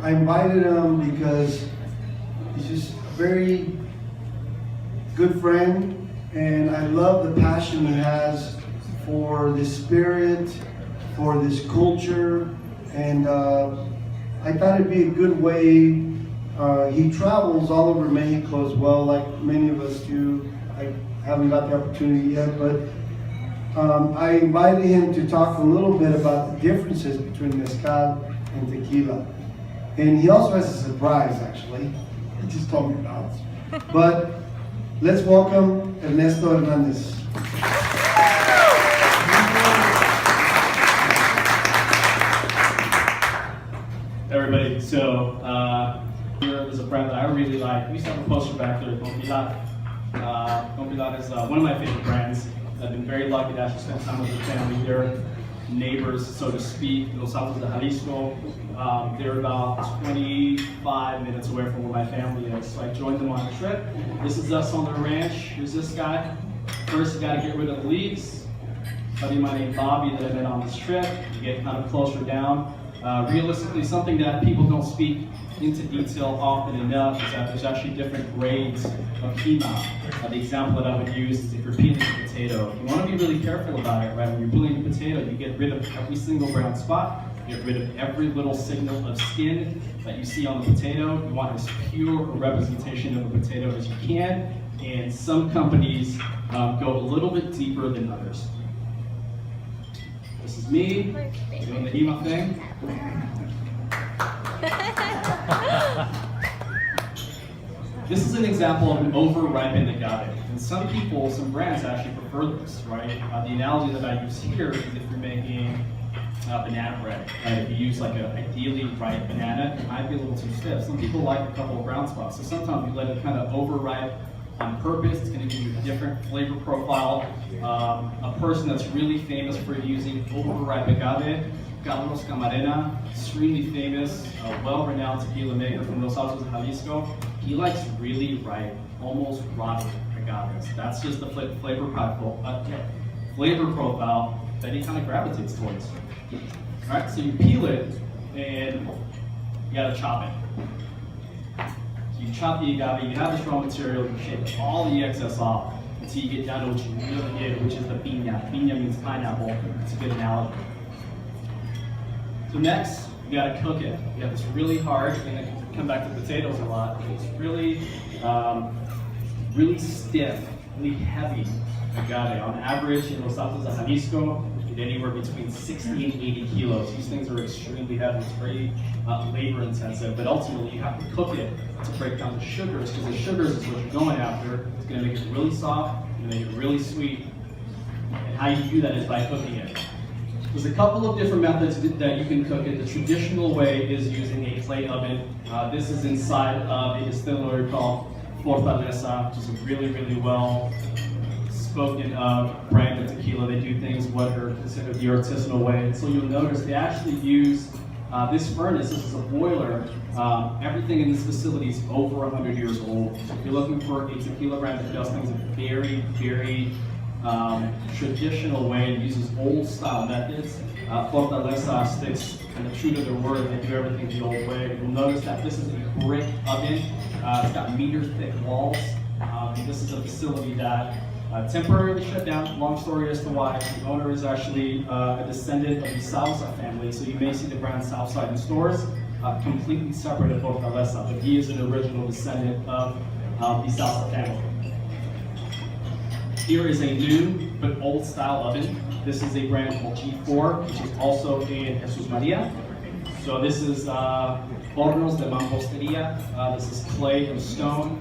I invited him because he's just a very good friend, and I love the passion he has for this spirit, for this culture, and I thought it'd be a good way. He travels all over Mexico as well, like many of us do. I haven't got the opportunity yet, but I invited him to talk a little bit about the differences between Mezcal and Tequila. And he also has a surprise, actually. He just told me about it. But let's welcome Ernesto Hernandez. Everybody, so there's a brand that I really like. We used to have a poster back there, Tequila. Tequila is one of my favorite brands. I've been very lucky to actually spend time with the family. They're neighbors, so to speak, Los Altos de Jalisco. They're about 25 minutes away from where my family is. So I joined them on a trip. This is us on the ranch. Here's this guy. First, you got to get rid of the leaves. A buddy of mine named Bobby that I met on this trip. You get kind of closer down. Realistically, something that people don't speak into detail often enough is that there's actually different grades of quinoa. The example that I would use is if you're peeling a potato. You want to be really careful about it, right? When you're peeling a potato, you get rid of every single brown spot. You get rid of every little signal of skin that you see on the potato. You want as pure a representation of a potato as you can. And some companies go a little bit deeper than others. This is me doing the HEMA thing. This is an example of an over-ripened agave. And some people, some brands actually prefer this, right? The analogy that I use here is if you're making banana bread, right? If you use like an ideally ripe banana, it might be a little too stiff. Some people like a couple of brown spots. So sometimes you let it kind of over-ripe on purpose. It's going to give you a different flavor profile. A person that's really famous for using overripe agave, Carlos Camarena, extremely famous, well-renowned tequila maker from Los Altos de Jalisco. He likes really ripe, almost rotten agaves. That's just the flavor profile that he kind of gravitates towards. All right, so you peel it and you gotta chop it. So you chop the agave, you have this raw material, you shake all the excess off until you get down to what you really need, which is the piña. Piña means pineapple. It's a good analogy. So next, you gotta cook it. You have this really hard, and I come back to potatoes a lot. It's really, really stiff, really heavy agave. On average, in Los Altos de Jalisco, you get anywhere between 60 and 80 kilos. These things are extremely heavy. It's very labor intensive, but ultimately you have to cook it to break down the sugars, because the sugars is what you're going after. It's gonna make it really soft, it's gonna make it really sweet. And how you do that is by cooking it. There's a couple of different methods that you can cook it. The traditional way is using a clay oven. This is inside of a distillery called Fortaleza, which is a really, really well spoken brand of tequila. They do things what are considered the artisanal way. And so you'll notice they actually use this furnace. This is a boiler. Everything in this facility is over 100 years old. So if you're looking for a tequila brand that does things in a very, very traditional way and uses old style methods, Fortaleza sticks kind of true to their word. They do everything the old way. You'll notice that this is a brick oven. It's got meter thick walls. And this is a facility that temporarily shut down. Long story as to why. The owner is actually a descendant of the Salsa family, so you may see the brand Southside in stores, completely separate of Fortaleza, but he is an original descendant of the Salsa family. Here is a new but old style oven. This is a brand called G4, which is also in Jesus Maria. So this is hornos de mamposteria. This is clay and stone.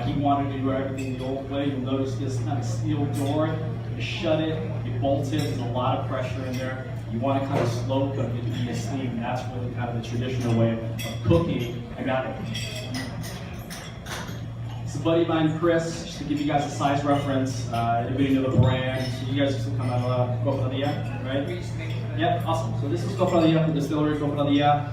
He wanted to do everything the old way. You'll notice this kind of steel door. You shut it, you bolt it. There's a lot of pressure in there. You want to kind of slow cook it to be a steam. That's really kind of the traditional way of cooking agave. It's a buddy of mine, Chris, just to give you guys a size reference. Everybody know the brand. So you guys used to come out of Cofradía, right? Yeah, awesome. So this is Cofradía, the distillery. Cofradía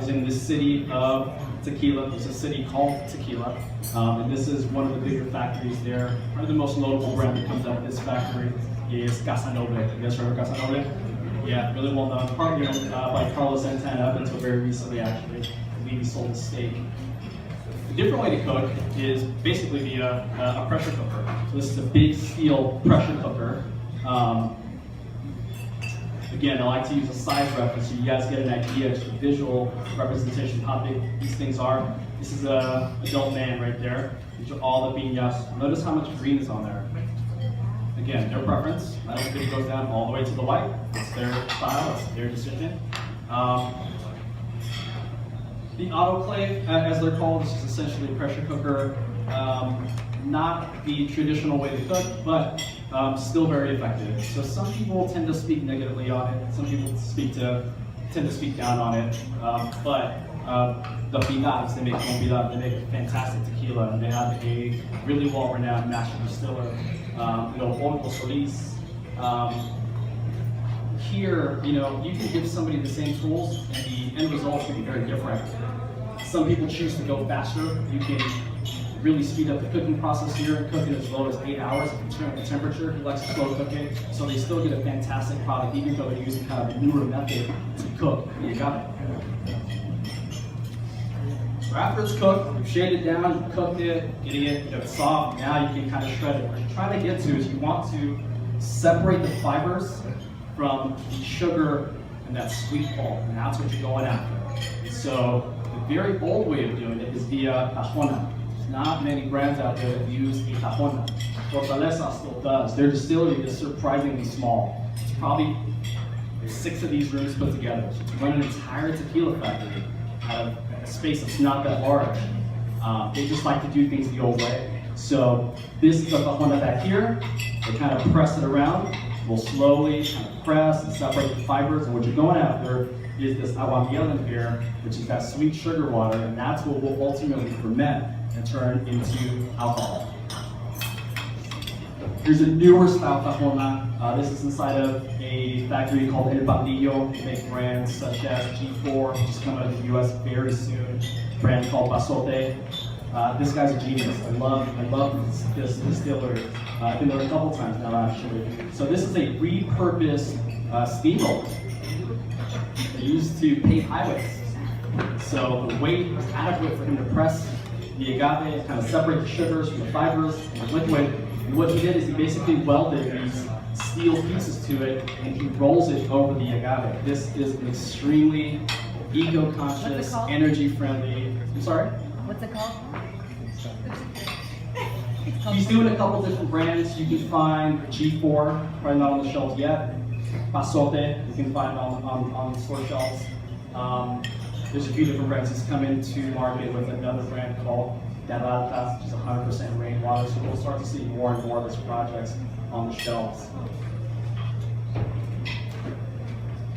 is in the city of Tequila. It's a city called Tequila. And this is one of the bigger factories there. One of the most notable brand that comes out of this factory is Casa Noble. You guys heard of Casa Noble? Yeah, really well known. Partly owned by Carlos Santana up until very recently, actually. I believe he sold his stake. A different way to cook is basically via a pressure cooker. So this is a big steel pressure cooker. Again, I like to use a size reference so you guys get an idea, just a visual representation of how big these things are. This is an adult man right there. These are all the piñas. Notice how much green is on there. Again, their preference. I don't think it goes down all the way to the white. It's their style, it's their decision. The autoclave, as they're called, this is essentially a pressure cooker. Not the traditional way to cook, but still very effective. So some people tend to speak negatively on it. Some people tend to speak down on it. But the piñas, they make they make a fantastic tequila, and they have a really well-renowned master distiller, Orgo Solis. Here, you can give somebody the same tools, and the end results can be very different. Some people choose to go faster. You can really speed up the cooking process here and cook it as low as 8 hours if you turn up the temperature. He likes to slow cook it, so they still get a fantastic product, even though they're using kind of a newer method to cook the agave. So after it's cooked, you've shaved it down, you've cooked it, getting it soft. Now you can kind of shred it. What you're trying to get to is you want to separate the fibers from the sugar and that sweet pulp, and that's what you're going after. So the very old way of doing it is via tajona. There's not many brands out there that use a tajona. Fortaleza still does. Their distillery is surprisingly small. It's probably 6 of these rooms put together. So to run an entire tequila factory out of a space that's not that large, they just like to do things the old way. So this is a tajona back here. They kind of press it around. We'll slowly kind of press and separate the fibers, and what you're going after is this aguamiel in here, which is that sweet sugar water, and that's what will ultimately ferment and turn into alcohol. Here's a newer style tajona. This is inside of a factory called El Bandillo. They make brands such as G4, which is coming out of the US very soon, a brand called Pasote. This guy's a genius. I love this distillery. I've been there a couple times now, actually. So this is a repurposed steamroller. They used to pave highways. So the weight was adequate for him to press the agave, kind of separate the sugars from the fibers and the liquid. And what he did is he basically welded these steel pieces to it, and he rolls it over the agave. This is an extremely eco-conscious, energy-friendly. I'm sorry? What's it called? He's doing a couple different brands. You can find G4, probably not on the shelves yet. Pasote, you can find on the store shelves. There's a few different brands. He's come into market with another brand called Delgado, which is 100% rainwater. So we'll start to see more and more of his projects on the shelves.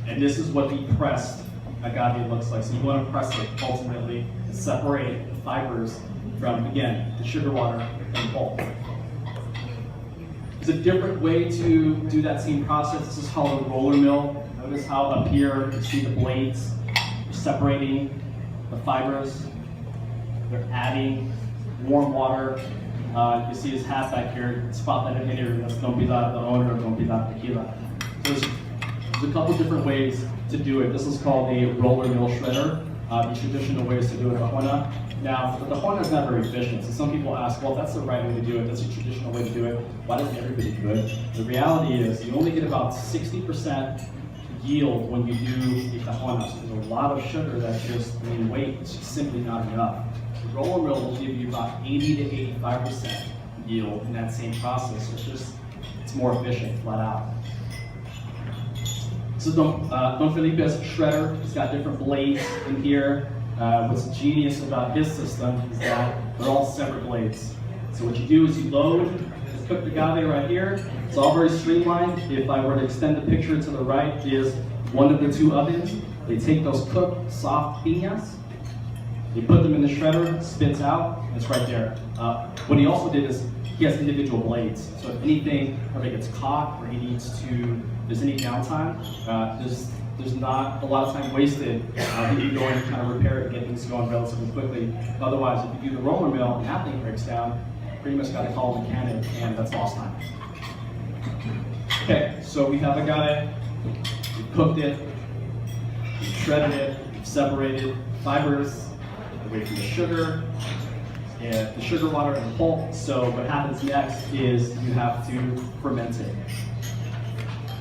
And this is what the pressed agave looks like. So you want to press it ultimately and separate the fibers from, again, the sugar water and pulp. There's a different way to do that same process. This is called a roller mill. Notice how up here you see the blades. They're separating the fibers. They're adding warm water. You see his hat back here. Spot that in here. That's Don Pilar, the owner of Don Pilar Tequila. So there's a couple different ways to do it. This is called a roller mill shredder. The traditional ways to do a tajona. Now, the tajona is not very efficient, so some people ask, well, that's the right way to do it, that's a traditional way to do it, why doesn't everybody do it? The reality is, you only get about 60% yield when you do a tajona, so there's a lot of sugar that just, in weight, it's just simply not enough. The roller mill will give you about 80 to 85% yield in that same process, so it's more efficient, flat out. So Don Felipe's shredder, he's got different blades in here. What's genius about his system is that they're all separate blades. So what you do is you load the cooked agave right here. It's all very streamlined. If I were to extend the picture to the right is one of the 2 ovens. They take those cooked soft piñas, they put them in the shredder, it spits out, and it's right there. What he also did is he has individual blades. So if anything ever gets caught or he needs to, there's any downtime, there's not a lot of time wasted. You can go in and kind of repair it and get things going relatively quickly. Otherwise, if you do the roller mill and that thing breaks down, pretty much got to call a mechanic, and that's lost time. Okay, so we have agave You've cooked it, you've shredded it, you've separated fibers away from the sugar, and the sugar water and the pulp. So what happens next is you have to ferment it.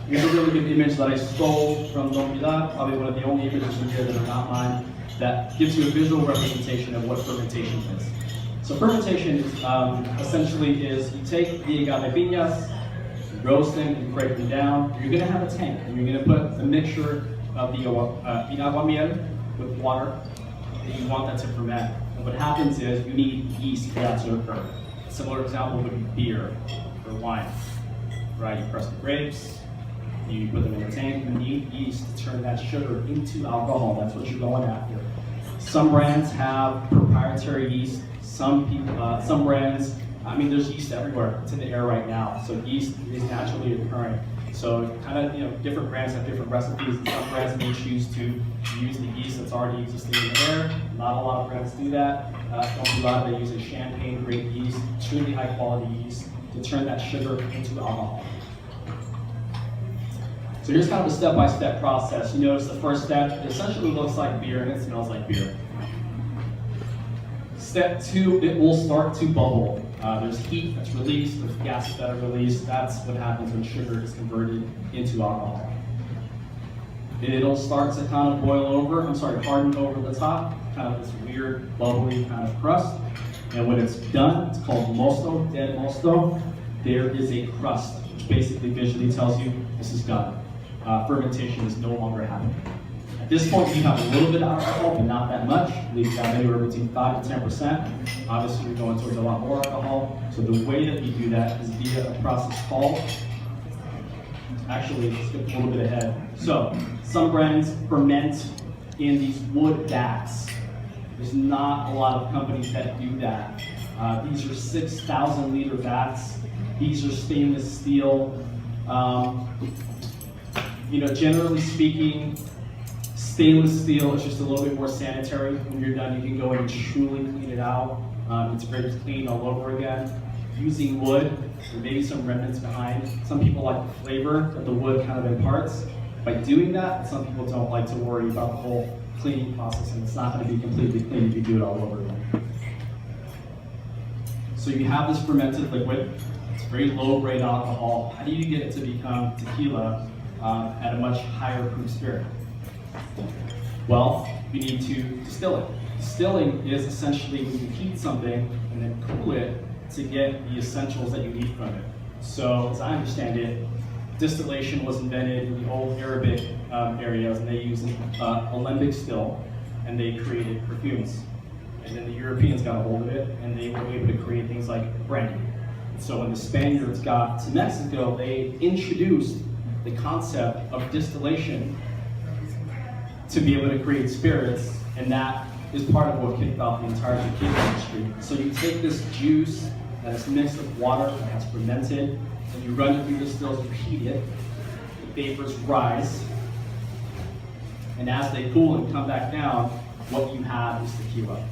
Here's a really good image that I stole from Don Pilar, probably one of the only images in here that are not mine, that gives you a visual representation of what fermentation is. So fermentation essentially is you take the agave piñas, you roast them, you break them down, you're going to have a tank, and you're going to put a mixture of the agua miel with water, and you want that to ferment. And what happens is you need yeast for that to occur. A similar example would be beer or wine, right? You press the grapes, you put them in a tank, you need yeast to turn that sugar into alcohol. That's what you're going after. Some brands have proprietary yeast. Some brands, I mean, there's yeast everywhere. It's in the air right now. So yeast is naturally occurring. So kind of, different brands have different recipes. Some brands may choose to use the yeast that's already existing in the air. Not a lot of brands do that. Don Pilar, they use a champagne-grade yeast, extremely high-quality yeast, to turn that sugar into alcohol. So here's kind of a step-by-step process. You notice the first step, it essentially looks like beer and it smells like beer. Step 2, it will start to bubble. There's heat that's released, there's gases that are released. That's what happens when sugar is converted into alcohol. It'll start to kind of harden over the top, kind of this weird, bubbly kind of crust. And when it's done, it's called mosto, dead mosto. There is a crust, which basically visually tells you this is done. Fermentation is no longer happening. At this point, you have a little bit of alcohol, but not that much. We've got anywhere between 5 to 10%. Obviously, we're going towards a lot more alcohol. So the way that we do that is via a process called, actually, let's skip a little bit ahead. So some brands ferment in these wood vats. There's not a lot of companies that do that. These are 6,000 liter vats. These are stainless steel. Generally speaking, stainless steel is just a little bit more sanitary. When you're done, you can go in and truly clean it out. It's very clean all over again. Using wood, there may be some remnants behind. Some people like the flavor that the wood kind of imparts. By doing that, some people don't like to worry about the whole cleaning process, and it's not going to be completely clean if you do it all over again. So you have this fermented liquid. It's very low-grade alcohol. How do you get it to become tequila at a much higher proof spirit? Well, we need to distill it. Distilling is essentially when you heat something and then cool it to get the essentials that you need from it. So, as I understand it, distillation was invented in the old Arabic areas, and they used alembic still, and they created perfumes. And then the Europeans got a hold of it, and they were able to create things like brandy. So when the Spaniards got to Mexico, they introduced the concept of distillation to be able to create spirits, and that is part of what kicked off the entire tequila industry. So you take this juice that is mixed with water that has fermented, and you run it through the stills, you heat it, the vapors rise, and as they cool and come back down, what you have is tequila.